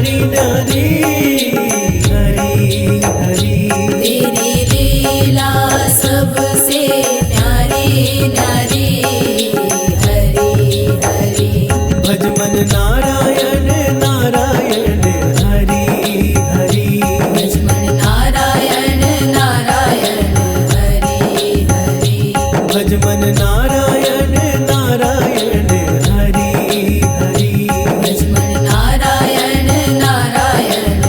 न्यारी न्यारी हरी हरी। तेरी लीला सबसे न्यारी न्यारी हरी हरी। भज मन नारायण नारायण हरी हरी। भज मन नारायण नारायण हरी हरी। भज मन नारायण नारायण हरी हरी। भज मन नारायण नारायण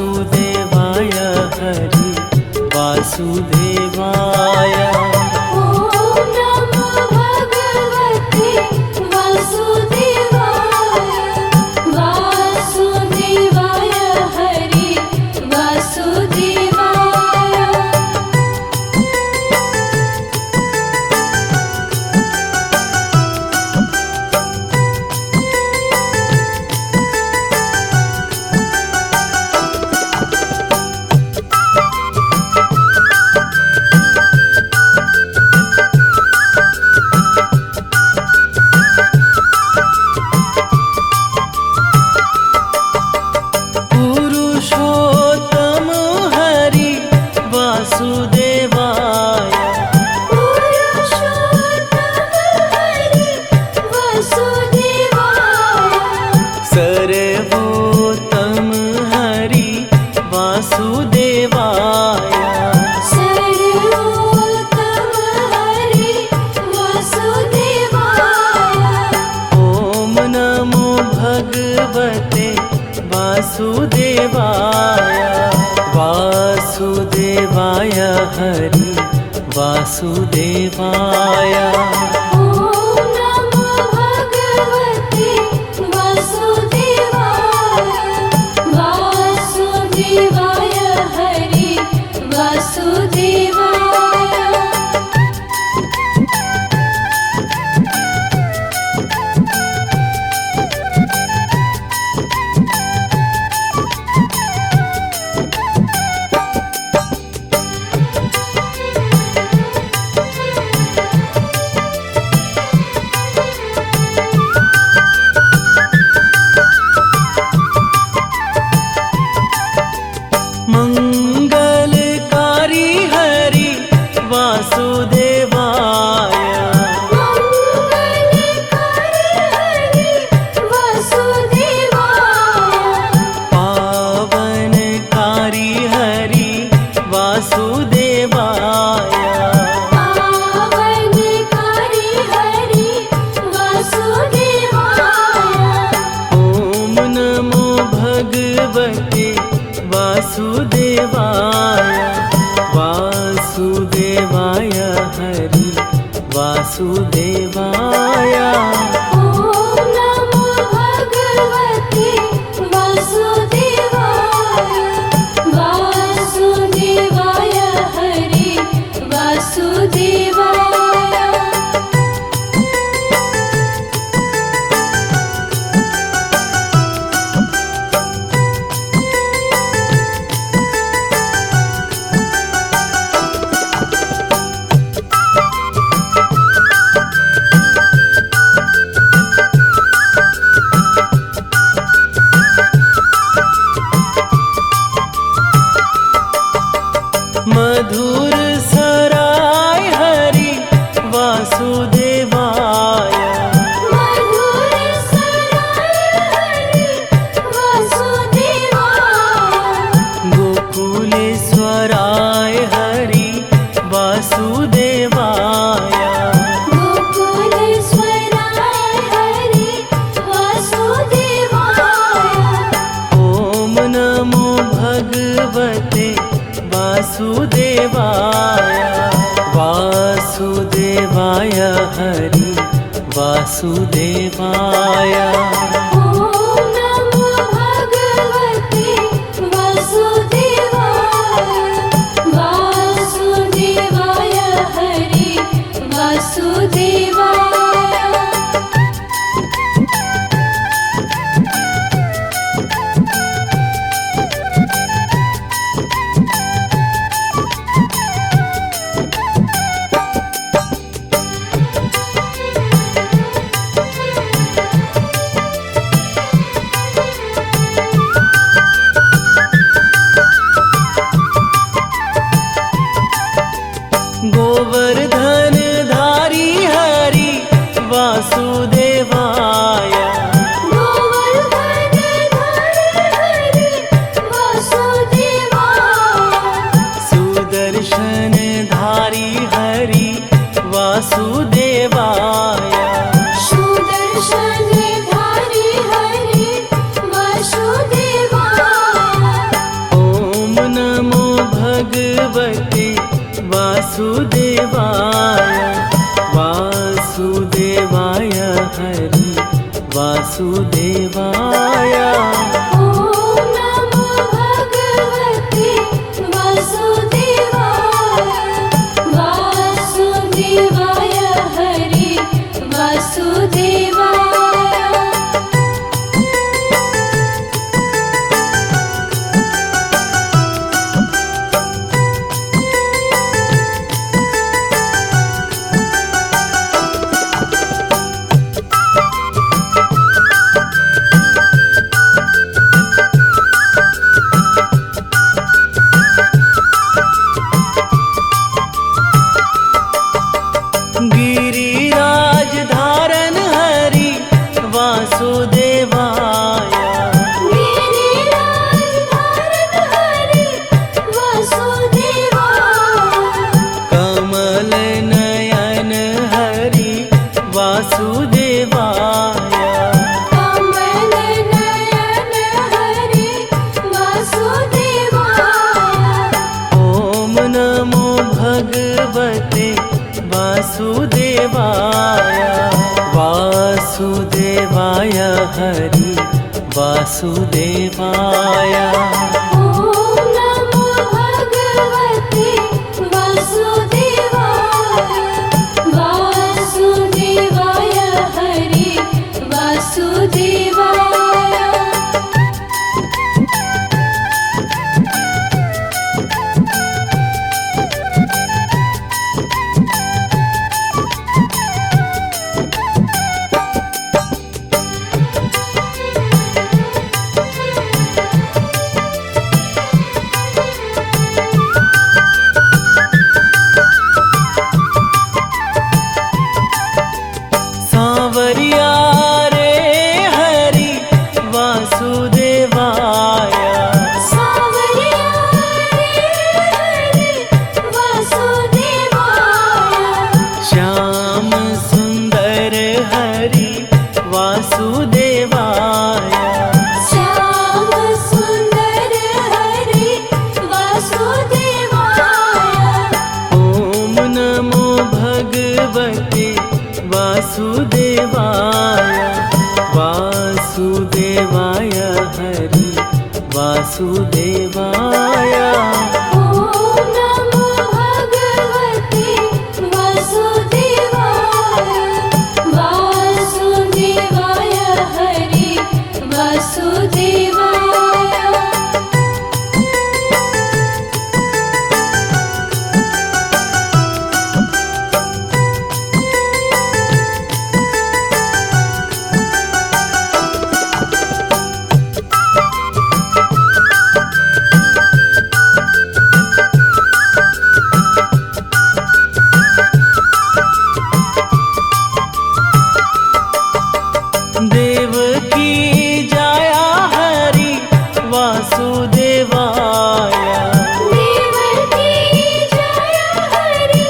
वासुदेवाय हरि वासुदेवाय। ॐ नमो भगवते वासुदेवाय वासुदेवाय हरि वासुदेवाय। पुरुषोत्तम हरि वासुदेवाय। पुरुषोत्तम हरि वासुदेवाय। सर्वोत्तम हरि वासुदेवाय। सर्वोत्तम हरि वासुदेवाय। ॐ नमो भगवते वासुदेवाय वासुदेवाय हरि वासुदेवाय। ॐ नमो भगवते वासुदेवाय वासुदेवाय हरि वासुदेवाय। मंगलकारी हरि वासुदेवाय। मंगलकारी हरि वासुदेवाय। पावनकारी हरि वासुदेवाय। पावनकारी हरि वासुदेवाय। ॐ नमो भगवते वासुदेवाय वासुदेवाय हरि वासुदेवाय। ॐ नमो भगवते वासुदेवाय वासुदेवाय हरि वासुदेवाय। मधुर सराय हरि वासुदेवाय। मधुर सराय हरि वासुदेवाय। गोकुलेश्वराय हरि वासुदेवाय। गोकुलेश्वराय हरि वासुदेवाय। ॐ नमो भगवते वासुदेवाय वासुदेवाय हरि वासुदेवाय। ॐ नमो भगवते वासुदेवाय वासुदेवाय हरि वासुदेवाय। वासुदेवाय वासुदेवाय हरि वासुदेवाय ॐ नमो भगवते वासुदेवाय वासुदेवाय हरि वासुदेवाय गिरिराज धारन हरि वासुदेवाय गिरिराज धारन हरि वासुदेवाय कमल नयन हरि वासुदेवाय कमल नयन हरि वासुदेवाय ॐ नमो भगवते वासुदेवाय वासुदेवाय हरि वासुदेवाय ॐ नमो भगवते वासुदेवाय वासुदेवाय हरि वासुदेवाय सांवरिया रे हरि वासुदेवाय सांवरिया रे हरि वासुदेवाय श्याम सुंदर हरि वासुदेवाय श्याम सुंदर हरि वासुदेवाय ॐ नमो भगवते वासुदेवाय वासुदेवाय हरि वासुदेवाय ॐ नमो भगवते वासुदेवाय वासुदेवाय हरि वासुदेवाय देवकी जाया हरि वासुदेवाय देवकी जय हरि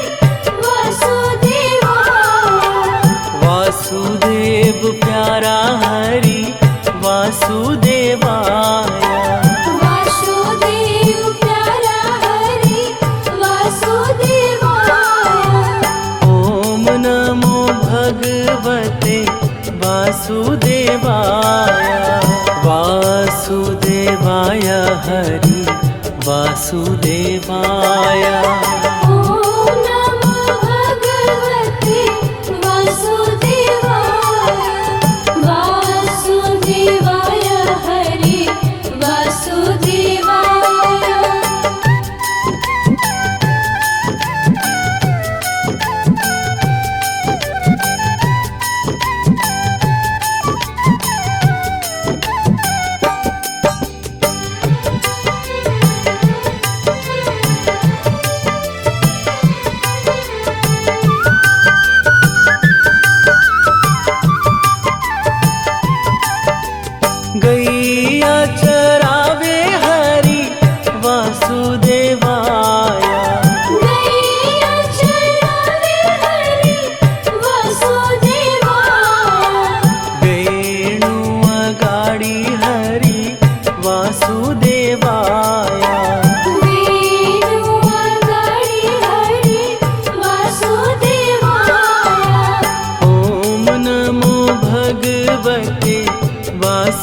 वासुदेवाय वासुदेव प्यारा हरि वासुदेवाय वासुदेव प्यारा हरि वासुदेवाय ॐ नमो भगवते वासुदेवाय वासुदेवाय हरि वासुदेवाय ॐ नमो भगवते वासुदेवाय वासुदेवाय हरि वासुदेवाय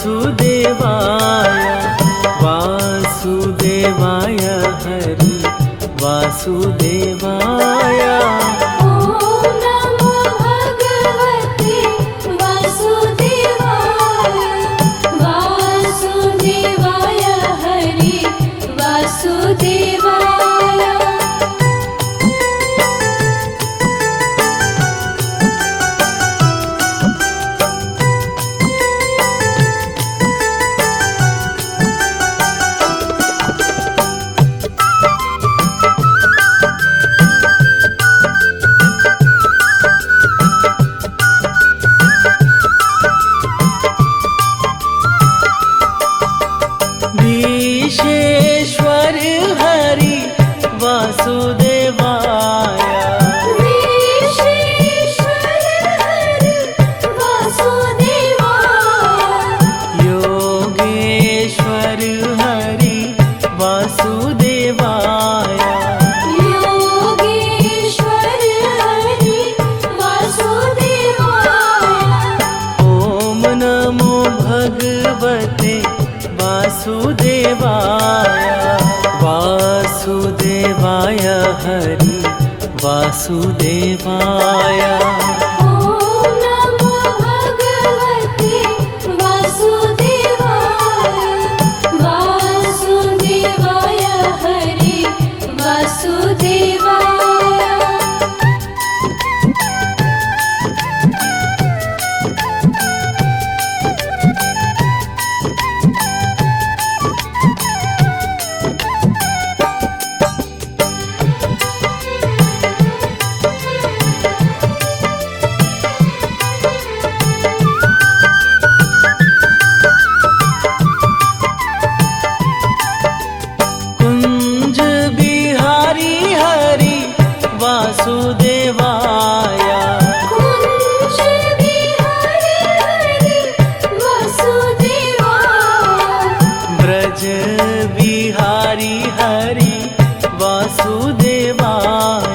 वासुदेवाय वासुदेवाय हरि वासुदेवाय ॐ नमो भगवते वासुदेवाय वासुदेवाय हरि वासुदेवाय विशेश्वर हरि वासुदेवाय विशेश्वर हरि वासुदेवाय योगेश्वर हरि वासुदेवाय योगेश्वर हरि वासुदेवाय ॐ नमो भगवते वासुदेवाय वासुदेवाय हरि वासुदेवाय ॐ नमो भगवते वासुदेवाय वासुदेवाय हरि वासुदेवाय कुंज बिहारी हरि वासुदेवाय कुंज बिहारी हरि वासुदेवाय ब्रज बिहारी हरि वासुदेवाय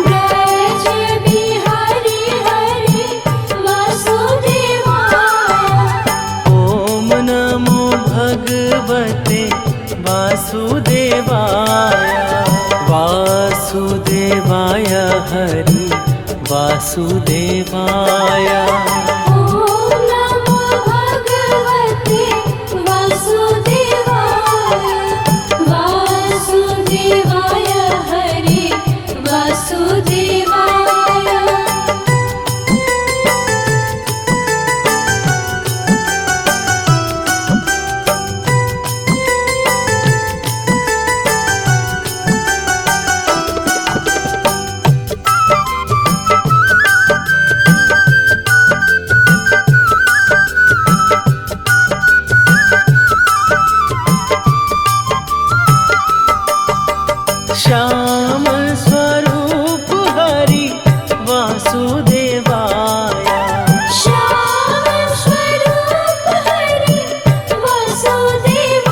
ब्रज बिहारी हरि वासुदेवाय ॐ नमो भगवते वासुदेवाय वासुदेवाय हरि वासुदेवाय ॐ नमो भगवते वासुदेवाय वासुदेवाय हरि वासुदेवाय श्याम स्वरूप हरि वासुदेवाय श्याम स्वरूप हरि वासुदेवाय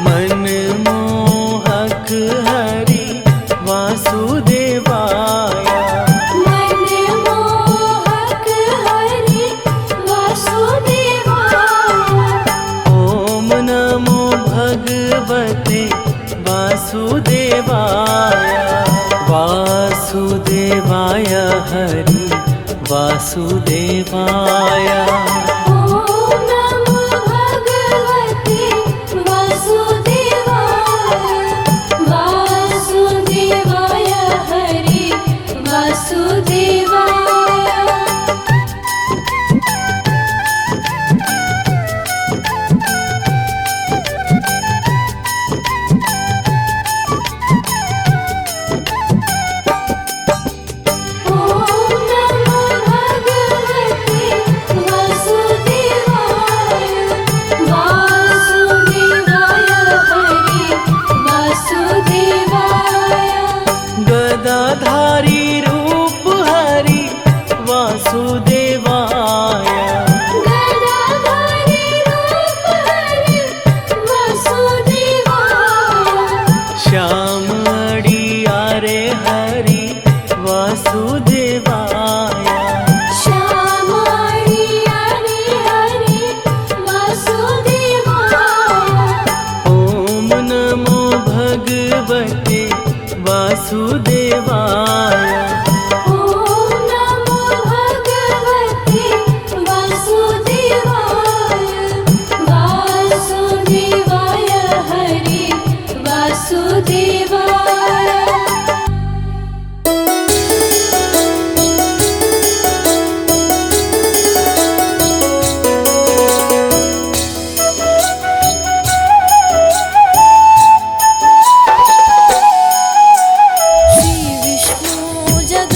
मनमोहक हरि वासुदेवाय मनमोहक हरि वासुदेवाय ॐ नमो भगवते वासुदेवाय वासुदेवाय हरि वासुदेवाय ॐ नमो भगवते वासुदेवाय वासुदेवाय हरि वासुदेवाय ॐ नमो भगवते वासुदेवाय भगवते वासुदेवाय। ॐ नमो भगवते वासुदेवाय। वासुदेवाय हरि वासुदेवाय। श्री विष्णु जगन्नाथ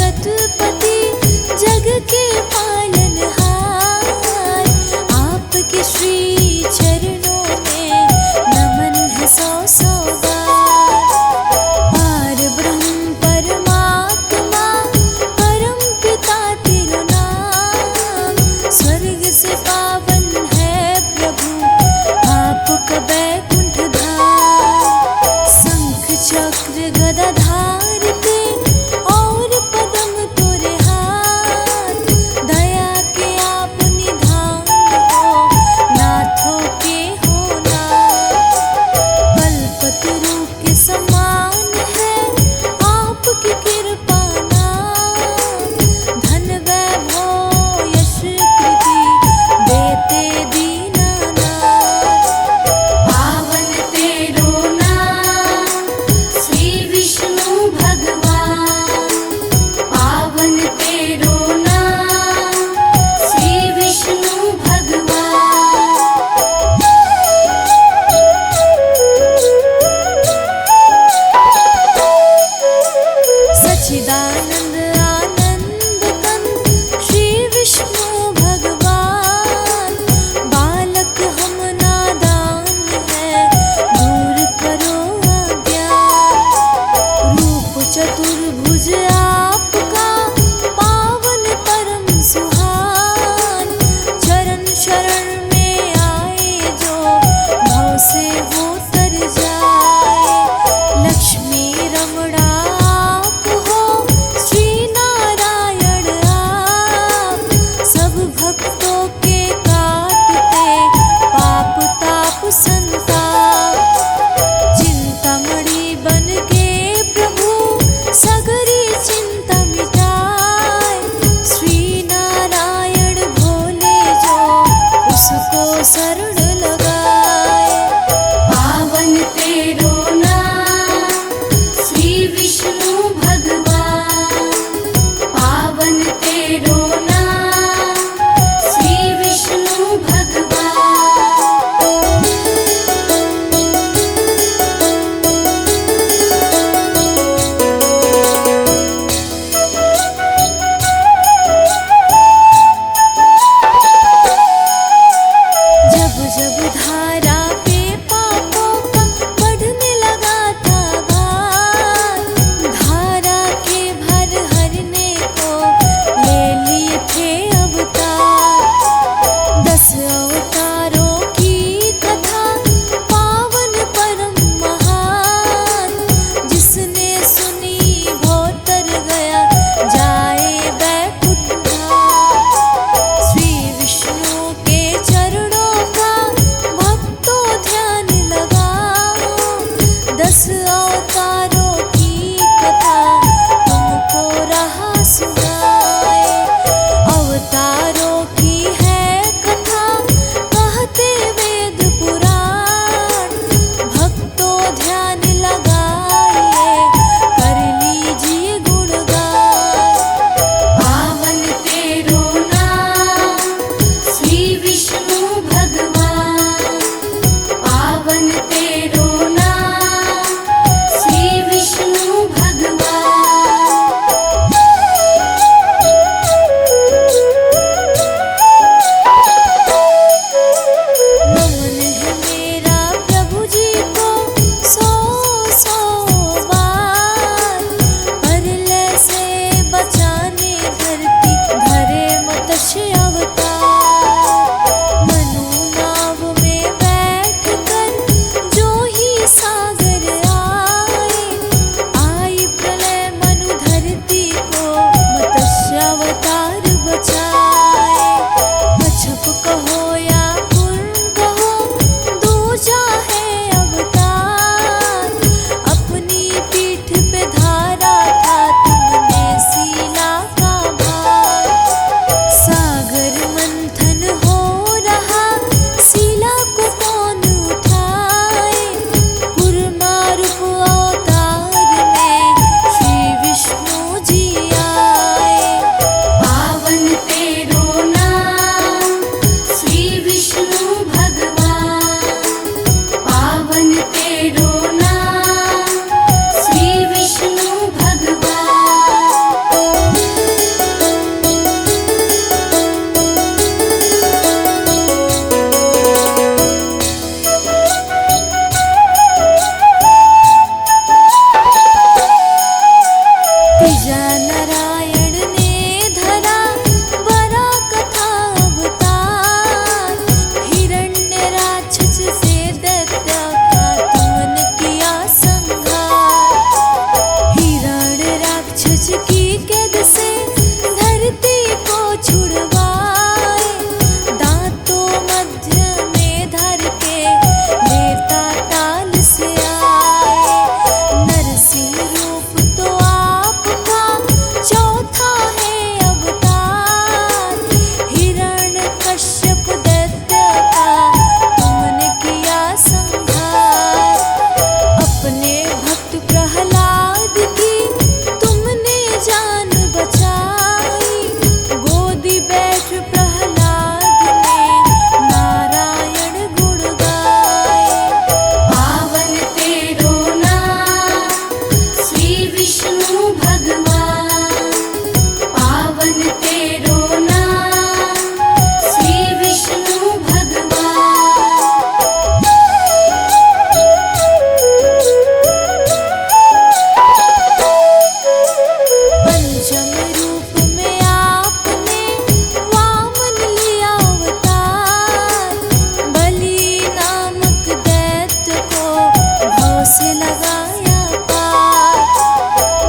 से लगाया पार।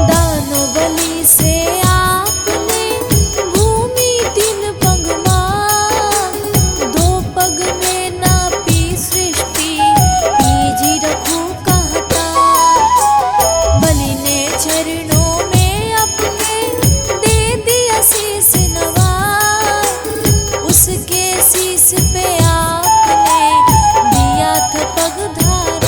दानो बलि से आपने भूमि 3 पग मां, 2 पग में नापी सृष्टि, लीजी रखूं कहता। बलि ने चरणों में अपने दे दिया शीस नवाए, उसके शीस पे आपने दिया था पग धाराए।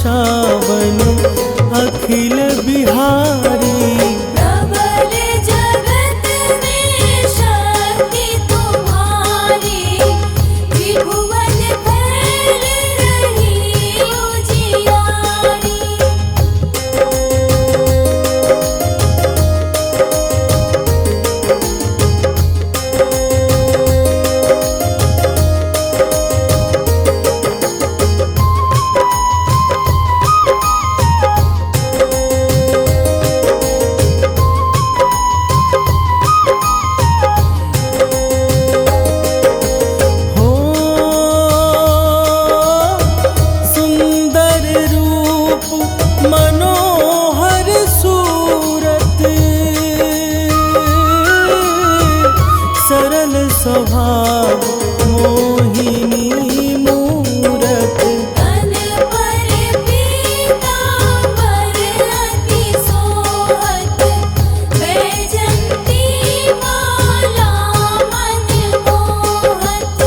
पाशावन अखिल बिहारी। प्रबल जगत में शक्ति तुम्हारी, त्रिभुवन फैल रही उजियारी। हो सुंदर रूप मनोहर सूरत, सरल स्वभाव मोहिनी मूरत। तन पर पीतांबर अति सोहत, वैजंती माला मन मोहत।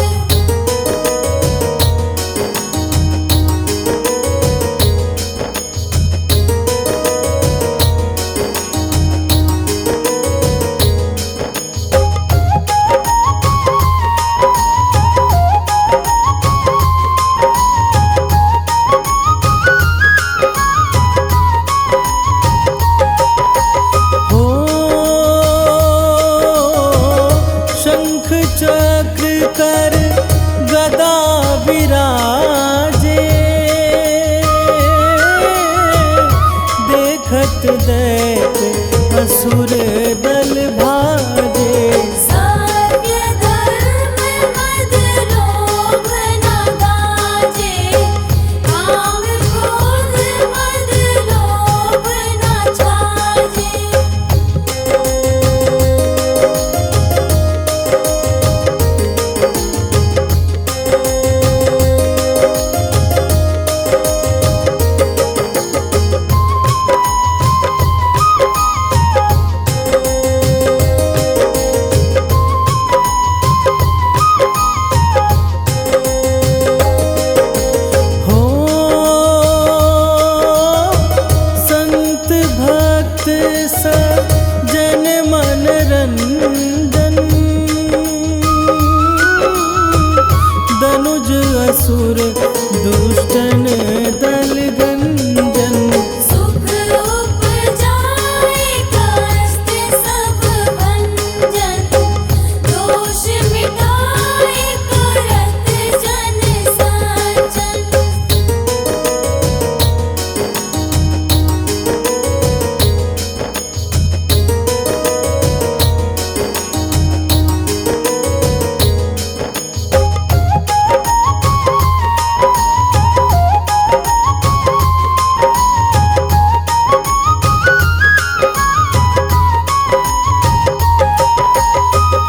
हो शंख चक्र कर गदा विराजे, देखत दैत असुर दल भाजे। सत्य धर्म मद लोभ न गाजे, काम क्रोध मद लोभ न छाजे। हो संत भक्त सज्जन मन रंजन, दनुज असुर दुष्टन दल गंजन। सुख उपजाए कष्ट सब भंजन, दोष मिटाए करत जन सज्जन।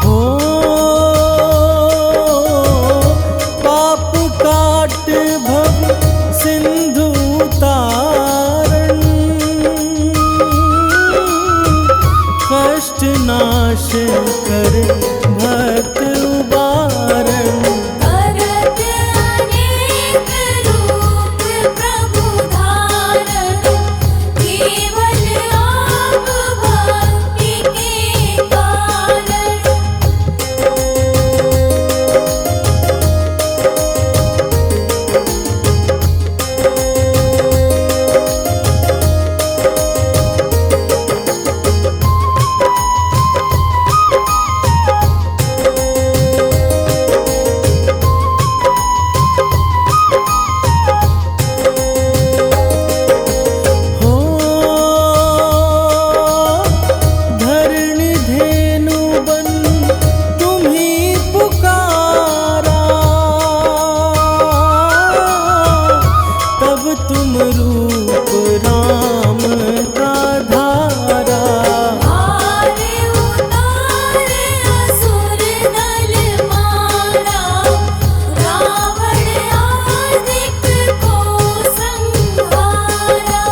हो पाप काट भव सिंधु तारण, कष्ट नाश कर भक्त उबारण। करत अनेक रूप प्रभु धारण, केवल आप भक्ति के कारण। हो धरणी धेनु बन तुम्ही पुकारा, तब तुम रूप राम का धारा। भार उतारे असुर दल मारा, रावण आदिक को संहारा।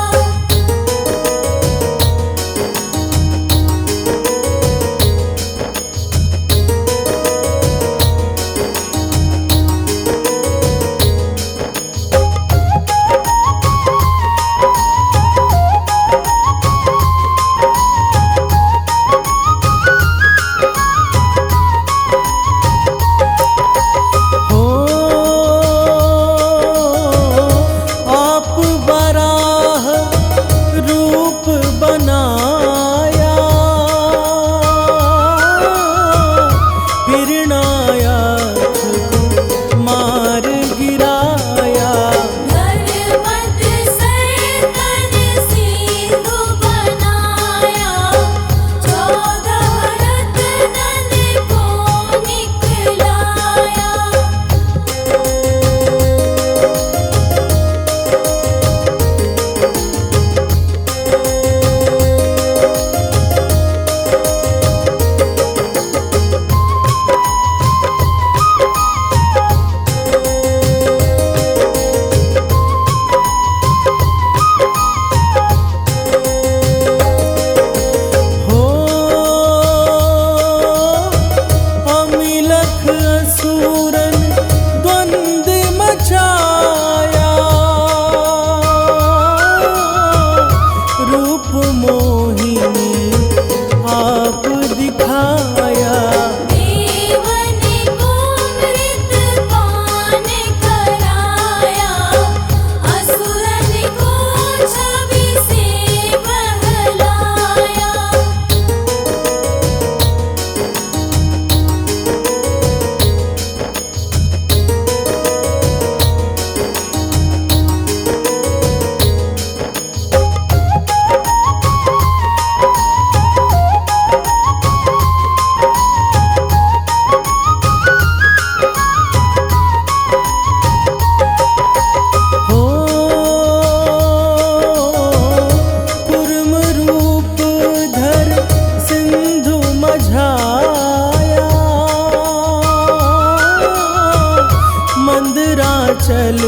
मायाख को मार गिराया। धर्मत सैतन सिंधु बनाया, 14 रत्नन को निकलाया। हो अमिलख असुरन द्वंद मचाया, रूप मोहिनी आप दिखाया। देवन को मृत पान कराया, असुरन को छवि से बहलाया। हो कुर्म रूप धर सिंधु मझाया, मंदराचल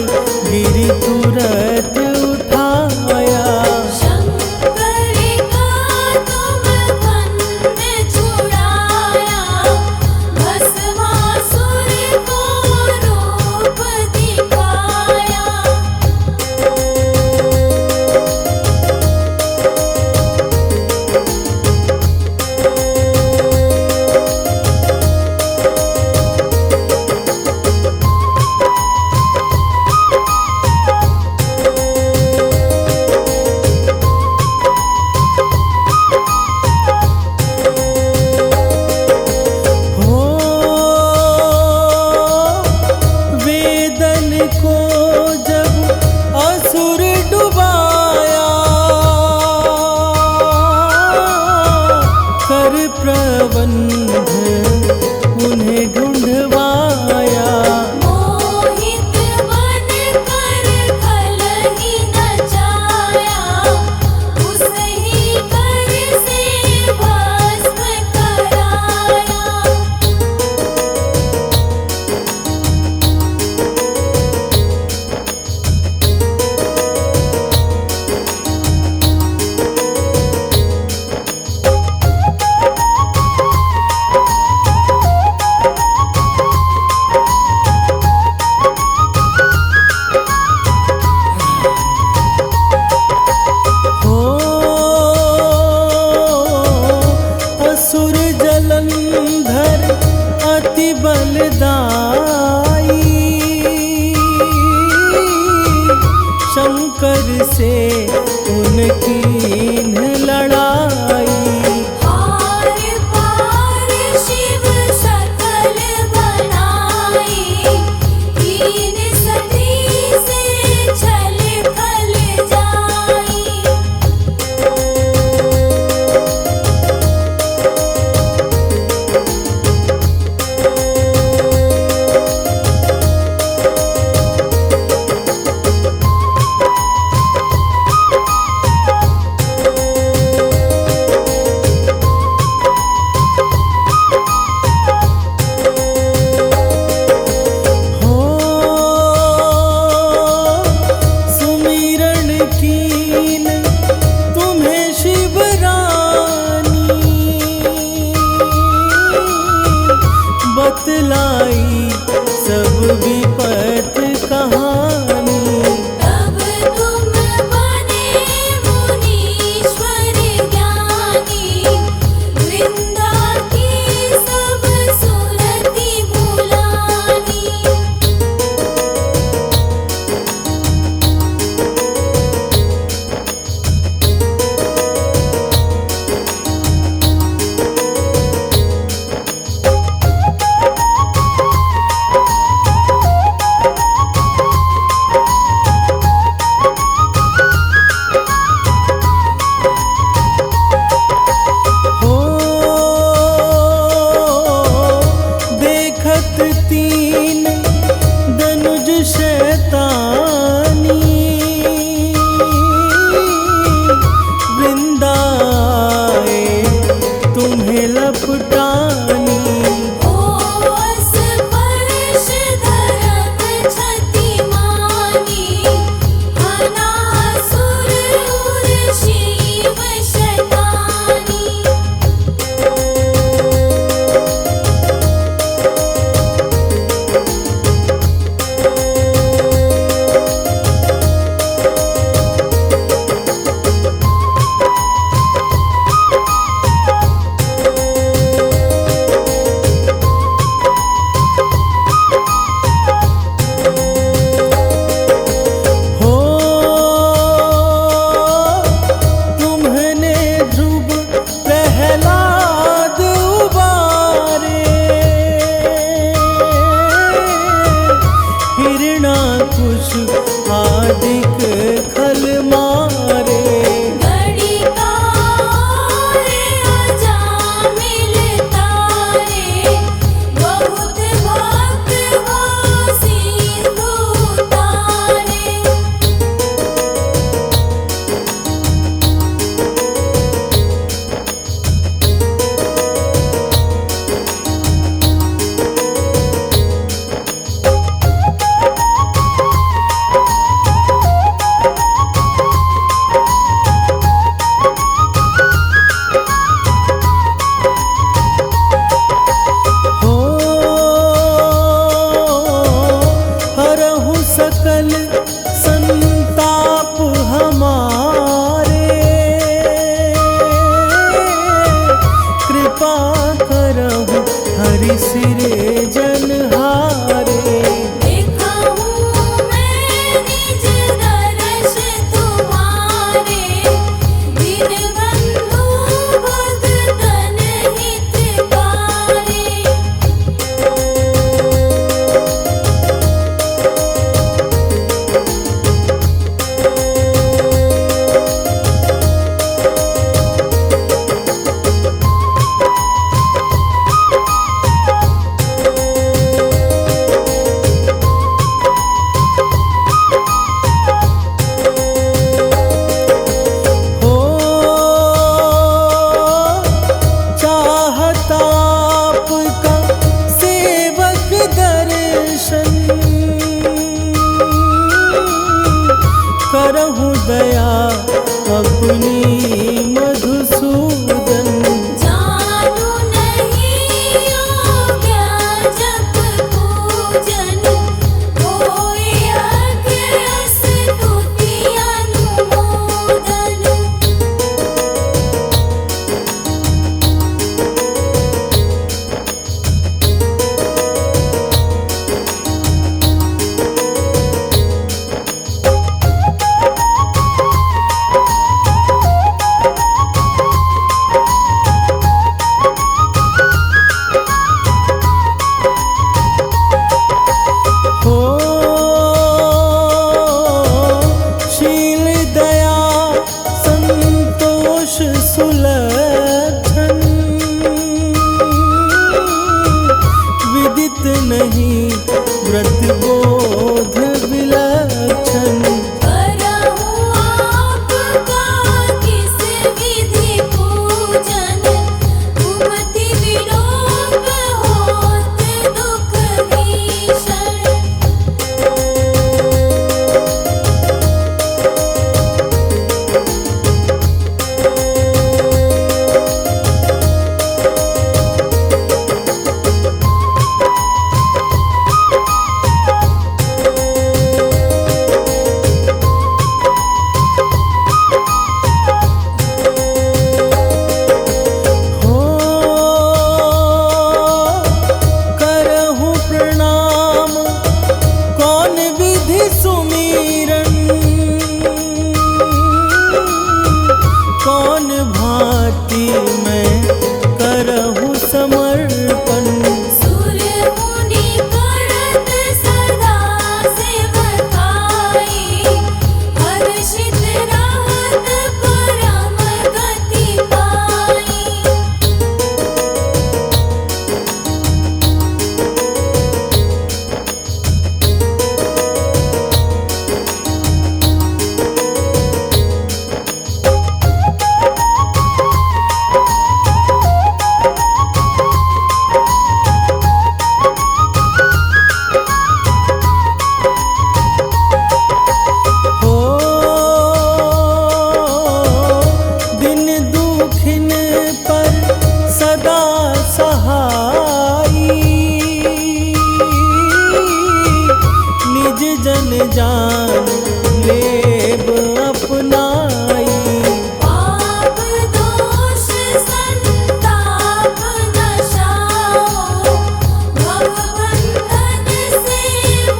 गिरि तुरत उठाया। शंकर का तुम बंद छुड़ाया, भस्मासुर को रूप दिखाया। हो वेदन को जब असुर डुबाया, कर प्रबंध उन्हें ढूंढवाया। मोहित बन कर कलही नचाया, उस ही कर से भस्म कराया। हो असुर जलंधर अति बलदाई, शंकर से उनकी लड़ाई। हार पार शिव सकल बनाई, तीन सती से छल खल जाई। तीन दनुज शैतानी वृंदाए तुम्हें लपटानी। ओस परश धरम छति मानी अनासुर उर शिव शैतानी। हो तुम्हने ध्रुव प्रहलाद उबारे हिरणाकुश आदिक खल मारे। घड़ी का रे अजामिल तारे बहुत भक्त हो सिंधु तारे। हो हरहु सकल संताप हमारे कृपा करहु हरि सिरे जनहारे। देखा हूँ मैं निज दर्श तुम्हारे दीनबंधु भगतन हितकारी। हो चाहता आपका सेवक दर्शन करहु दया अपनी मधुसूदन। जानू नहीं योग्य जप पूजन होए अज्ञ स्तुति अनुमोदन। हो शील दया संतोष सुलक्षण विदित नहीं व्रत बोध विलक्षण। करहूँ आपका किस विधि पूजन कुमति विलोप होत दुख भीषण। जान लेब अपनाई। पाप दोष संताप नशाओ भवबंधन से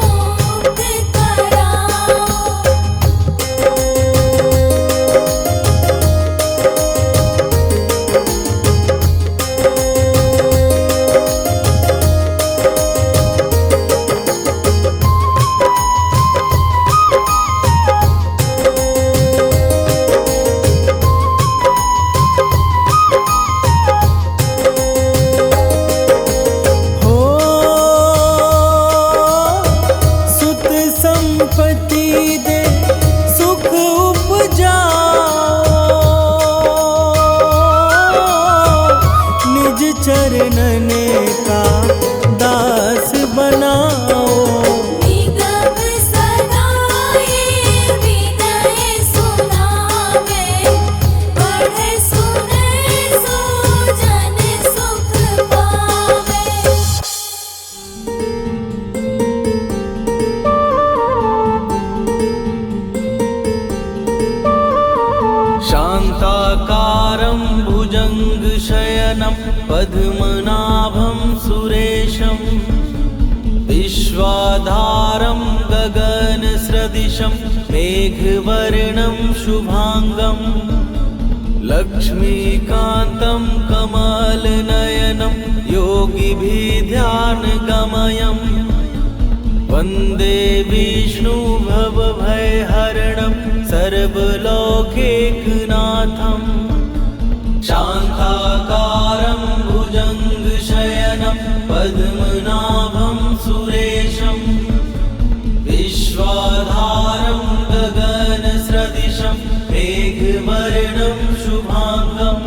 मुक्त कराओ। हो सुत संपत्ति दे सुख उपजाओ, निज चरणन का दास बनाओ। निगम सदाए विनय सुनावे, पढ़े सुने सो जन सुख पावे। शान्ताकारं भुजङ्गशयनं पद्मनाभं सुरेशं, विश्वाधारं गगनसदृशं मेघवर्णं शुभांगं, लक्ष्मीकान्तं कमलनयनं योगिभिर्ध्यानगमयं, वन्दे विष्णु भवभयहरणं सर्वलोकैकनाथं। शान्ताकारं भुजङ्गशयनं पद्मनाभं सुरेशं, विश्वाधारं गगनसदृशं मेघवर्णं शुभांगं,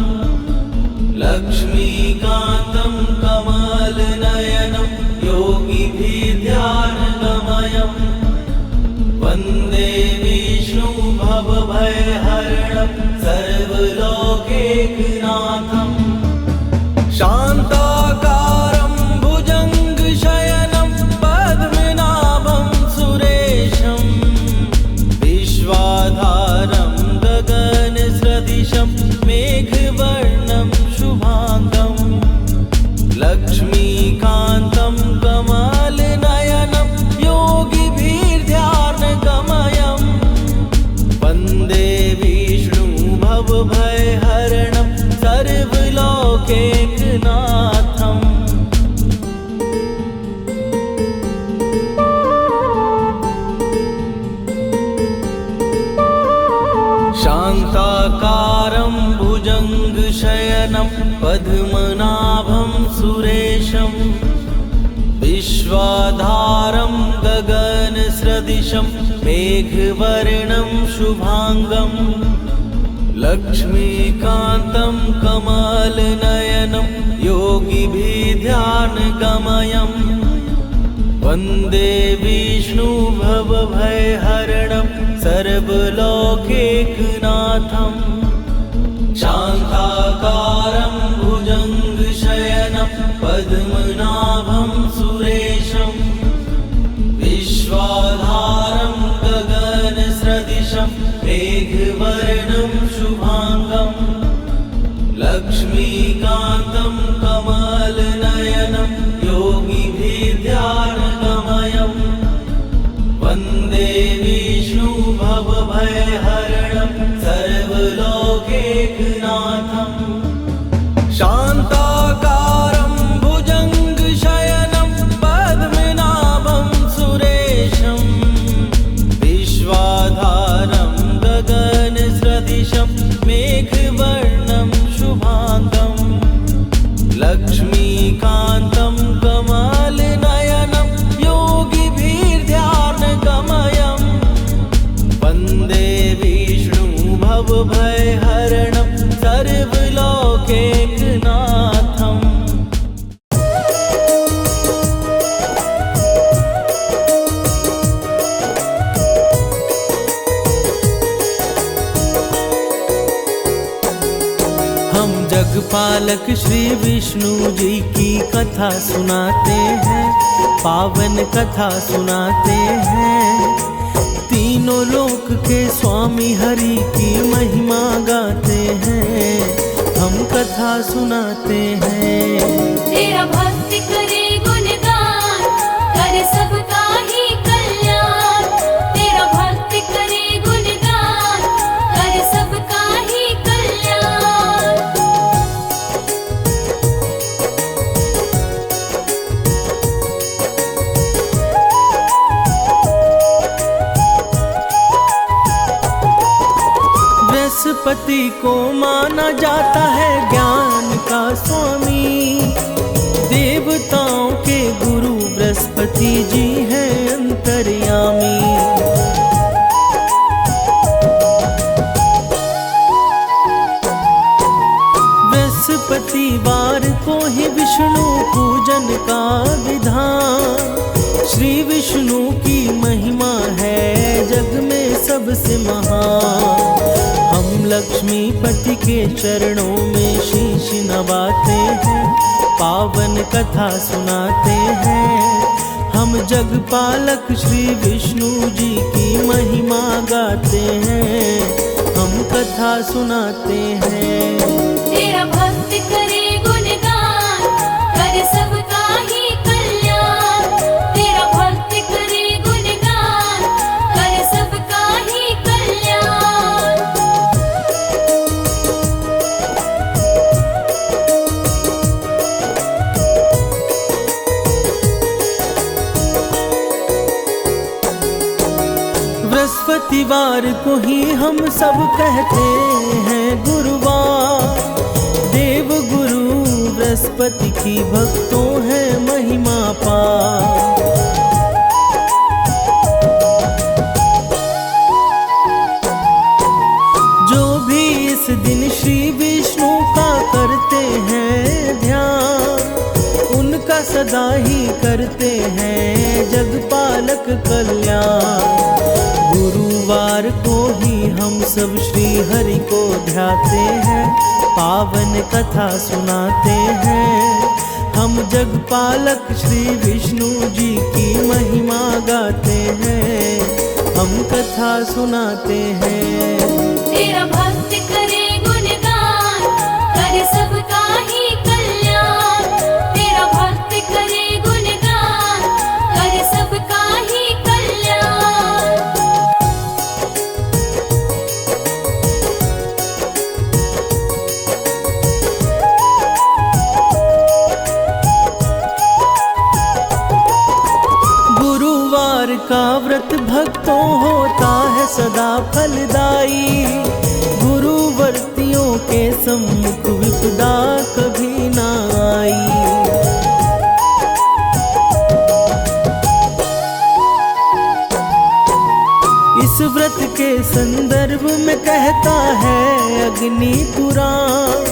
लक्ष्मीकान्तं कमलनयनं योगिभिर्ध्यानगमयं, वन्दे विष्णु भवभयहरणं सर्वलोकैकनाथं। शान्ताकारं भुजङ्गशयनं पद्मनाभं सुरेशं, विश्वाधारं गगनसदृशं मेघवर्णं शुभांगं, लक्ष्मीकान्तं कमलनयनं योगिभिर्ध्यानगमयं, वन्दे विष्णु भवभयहरणं सर्वलोकैकनाथं। शान्ताकारं भुजङ्गशयनं पद्मनाभं सुरेशं, विश्वाधारं गगनसदृशं मेघवर्णं शुभांगं, लक्ष्मीकान्तं कमलनयनं योगिभिर्ध्यानगमयं, वन्दे विष्णु भवभयहरणं सर्वलोकैकनाथं। शान्ताकारं भुजङ्गशयनं पद्मनाभं सुरेशं, विश्वाधारं गगनसदृशं मेघवर्णं शुभांगं, लक्ष्मीकान्तं कमलनयनं योगिभिर्ध्यानगमयं, वन्दे विष्णु भवभयहरणं सर्वलोकैकनाथं। शान्ताकारं भुजङ्गशयनं पद्मनाभं सुरेशं, विश्वाधारं गगनसदृशं मेघवर्णं शुभांगं, लक्ष्मीकान्तं कमलनयनं योगिभिर्ध्यानगमयं, वन्दे विष्णु भवभयहरणं सर्वलोकैकनाथं। हम जगपालक श्री विष्णु जी की कथा सुनाते हैं, पावन कथा सुनाते हैं। तीनों लोक के स्वामी हरि की महिमा गाते हैं, हम कथा सुनाते हैं। तेरा भक्त करे गुणगान, करे सबका ही कल्याण। तेरा भक्त करे गुणगान, करे सबका ही कल्याण। बृहस्पति को माना जाता है ज्ञान का स्वामी, देवताओं के गुरु बृहस्पति जी हैं अंतर्यामी। बृहस्पतिवार को ही विष्णु पूजन का विधान, श्री विष्णु की महिमा है जग में सबसे महान। हम लक्ष्मीपति के चरणों में शीश नवाते हैं, पावन कथा सुनाते हैं। हम जगपालक श्री विष्णु जी की महिमा गाते हैं, हम कथा सुनाते हैं। तेरा भक्त करे गुणगान, करे सबका ही कल्याण। तेरा भक्त करे गुणगान, करे सबका ही कल्याण। बृहस्पतिवार को ही हम सब कहते हैं गुरुवार, देव गुरु बृहस्पति की भक्तों है महिमा पार। जो भी इस दिन श्री विष्णु का करते हैं ध्यान, उनका सदा ही करते हैं जगपालक कल्याण। गुरुवार को ही हम सब श्री हरि को ध्याते हैं, पावन कथा सुनाते हैं। हम जगपालक श्री विष्णु जी की महिमा गाते हैं, हम कथा सुनाते हैं। तेरा भक्त करे गुणगान, करे सबका ही कल्याण। तेरा भक्त करे गुणगान, करे सबका ही कल्याण। गुरुवार का व्रत भक्तों होता है सदा फलदायी, गुरुवर्तियों के सम्मुख विपदा कभी ना आई। इस व्रत के संदर्भ में कहता है अग्नि पुराण,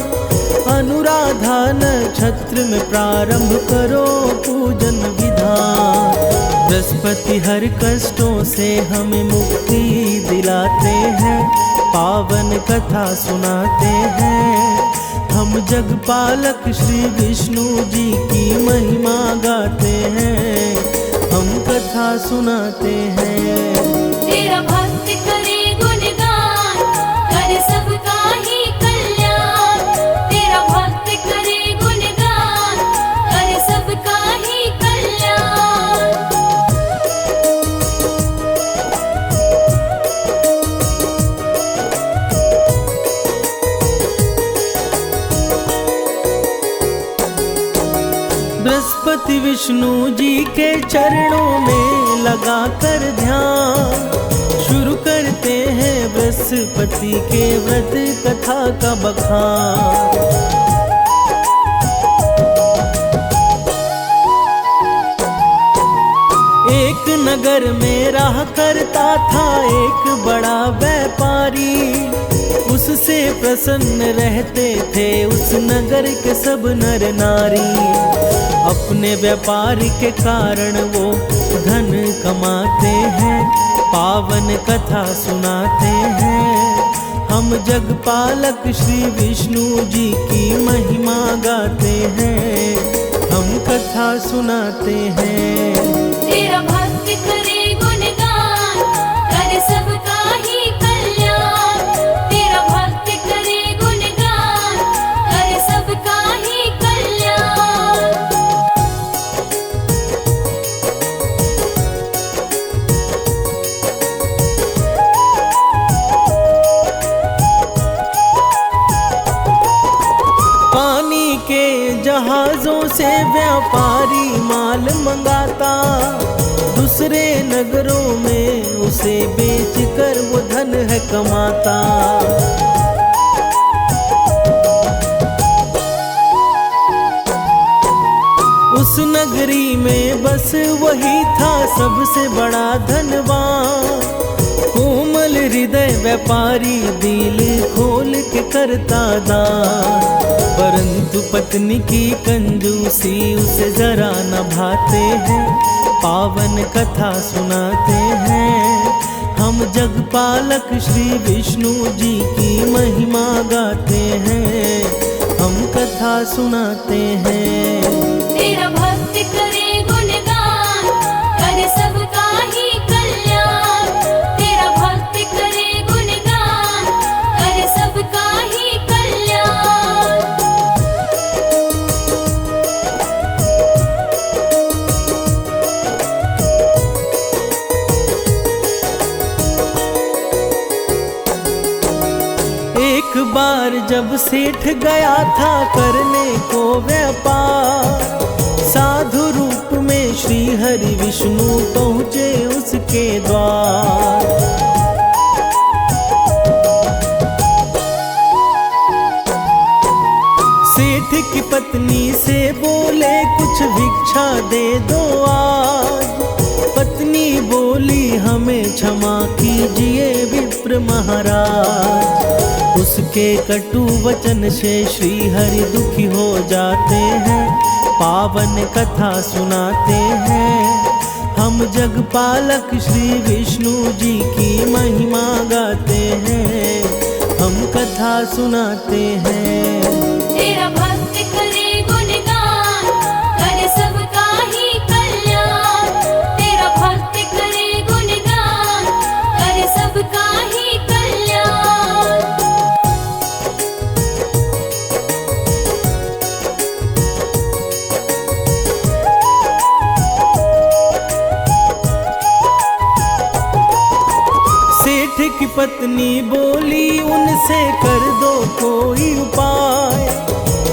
अनुराधा नक्षत्र में प्रारंभ करो पूजन विधान। बृहस्पति हर कष्टों से हमें मुक्ति दिलाते हैं, पावन कथा सुनाते हैं। हम जगपालक श्री विष्णु जी की महिमा गाते हैं, हम कथा सुनाते हैं। तेरा भक्त करे गुणगान, करे सबका ही कल्याण। तेरा भक्त करे गुणगान, करे सबका ही कल्याण। बृहस्पति विष्णु जी के चरणों में लगा कर ध्यान, शुरू करते हैं बृहस्पति के व्रत कथा का बखान। एक नगर में रहा करता था एक बड़ा व्यापारी, उससे प्रसन्न रहते थे उस नगर के सब नर नारी। अपने व्यापार के कारण वो धन कमाते हैं, पावन कथा सुनाते हैं। हम जगपालक श्री विष्णु जी की महिमा गाते हैं, हम कथा सुनाते हैं। तेरा भक्त करे गुणगान, करे व्यापारी माल मंगाता, दूसरे नगरों में उसे बेचकर वो धन है कमाता। उस नगरी में बस वही था सबसे बड़ा धनवान, कोमल हृदय व्यापारी दिल खोल के करता दान। परंतु पत्नी की कंजूसी उसे जरा न भाते हैं, पावन कथा सुनाते हैं। हम जगपालक श्री विष्णु जी की महिमा गाते हैं, हम कथा सुनाते हैं। तेरा भक्त करे गुणगान, करे सबका ही कल्याण। तेरा भक्त करे गुणगान, करे सबका ही कल्याण। एक बार जब सेठ गया था करने को व्यापार, साधु रूप में श्री हरि विष्णु पहुँचे उसके द्वार। सेठ की पत्नी से बोले कुछ भिक्षा दे दो आज। पत्नी बोली हमें क्षमा कीजिए विप्र महाराज। उसके कटु वचन से श्री हरि दुखी हो जाते हैं, पावन कथा सुनाते हैं। हम जगपालक श्री विष्णु जी की महिमा गाते हैं, हम कथा सुनाते हैं। तेरा भक्त करे गुणगान, करे सबका ही कल्याण। तेरा भक्त करे गुणगान, करे सबका ही कल्याण। सेठ की पत्नी बोली उनसे कर दो कोई उपाय,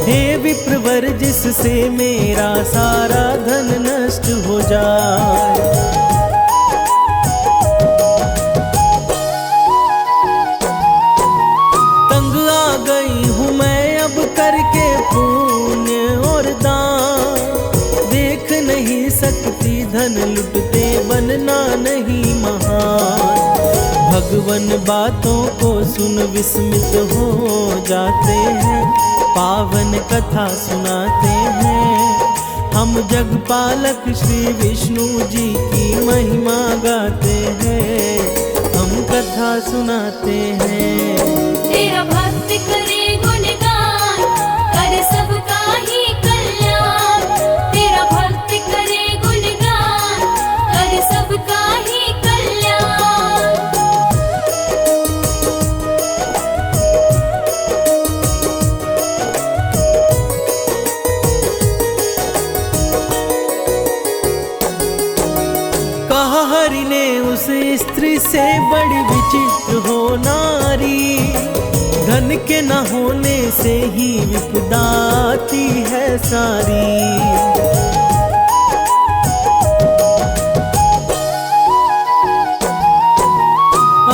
हे विप्रवर जिससे मेरा सारा धन नष्ट हो जाए। तंग आ गई हूँ मैं अब करके पुण्य और दान, देख नहीं सकती धन लुटते बनना नहीं महान। भगवन बातों को सुन विस्मित हो जाते हैं, पावन कथा सुनाते हैं। हम जगपालक श्री विष्णु जी की महिमा गाते हैं, हम कथा सुनाते हैं। तेरा भक्त करे गुणगान, करे सबका ही कल्याण। तेरा भक्त करे गुणगान, करे सबका ही कल्याण। कहा हरि ने उस स्त्री से बड़ी विचित्र हो नारी, धन के न होने से ही विपदा आती है सारी।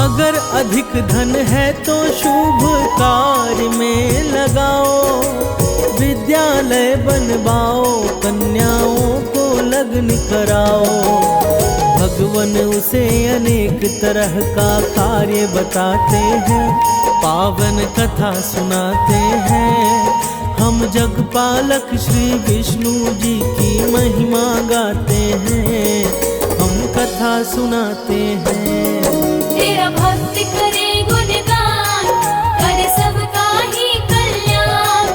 अगर अधिक धन है तो शुभ कार्य में लगाओ, विद्यालय बनवाओ, कन्याओं को लग्न कराओ। भगवन उसे अनेक तरह का कार्य बताते हैं, पावन कथा सुनाते हैं। हम जगपालक श्री विष्णु जी की महिमा गाते हैं, हम कथा सुनाते हैं। तेरा भक्त करे गुणगान, करे सबका ही कल्याण।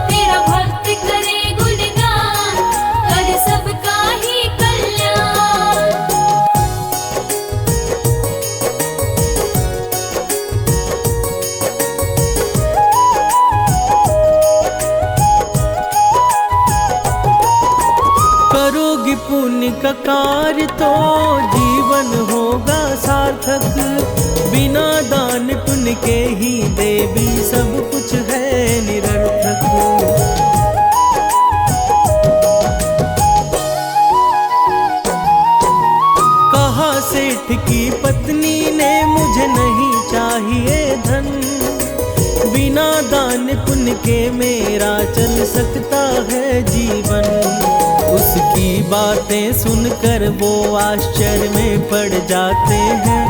तेरा भक्त करे गुणगान, करे सबका ही कल्याण। करोगी पुण्य का कार्य तो जीवन होगा सार्थक, बिना दान पुण्य के ही देवी सब कुछ है निरर्थक। सेठ की पत्नी ने मुझे नहीं चाहिए धन, बिना दान पुण्य के मेरा चल सकता है जीवन। उसकी बातें सुनकर वो आश्चर्य में पड़ जाते हैं,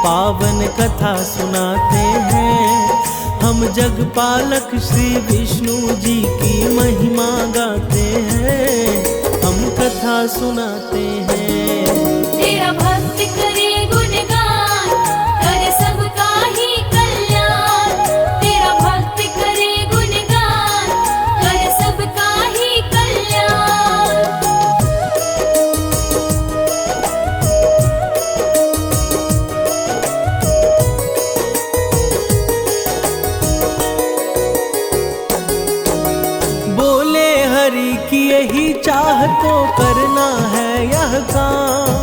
पावन कथा सुनाते हैं। हम जगपालक श्री विष्णु जी की महिमा गाते हैं, हम कथा सुनाते हैं। तेरा भक्त करे गुणगान, करे सबका ही कल्याण। तेरा भक्त करे गुणगान, करे सबका ही कल्याण। बोले हरि की यही चाह तो करना है यह काम,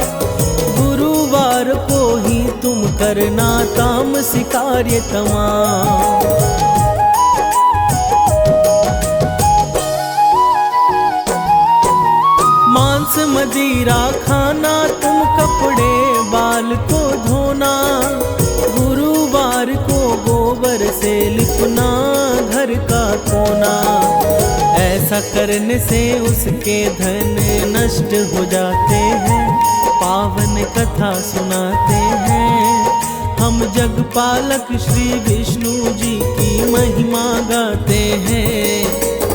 गुरुवार को ही तुम करना तामसी कार्य तमाम। मांस मदिरा खाना, तुम कपड़े बाल को धोना, गुरुवार को गोबर से लिपना घर का कोना। ऐसा करने से उसके धन नष्ट हो जाते हैं, पावन कथा सुनाते हैं। हम जगपालक श्री विष्णु जी की महिमा गाते हैं,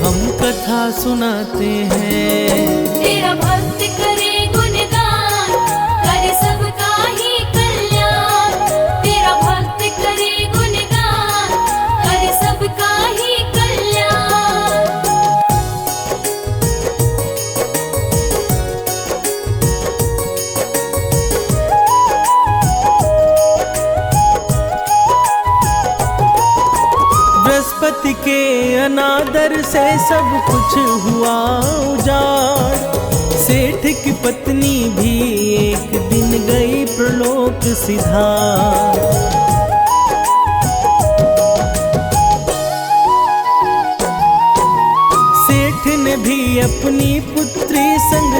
हम कथा सुनाते हैं। तेरा भक्त करे गुणगान, करे सबका ही कल्याण। तेरा भक्त करे गुणगान, करे सबका ही कल्याण। बृहस्पति के अनादर से सब कुछ हुआ उजाड़, सेठ की पत्नी भी एक दिन गई प्रलोक सिधार। सेठ ने भी अपनी पुत्री संग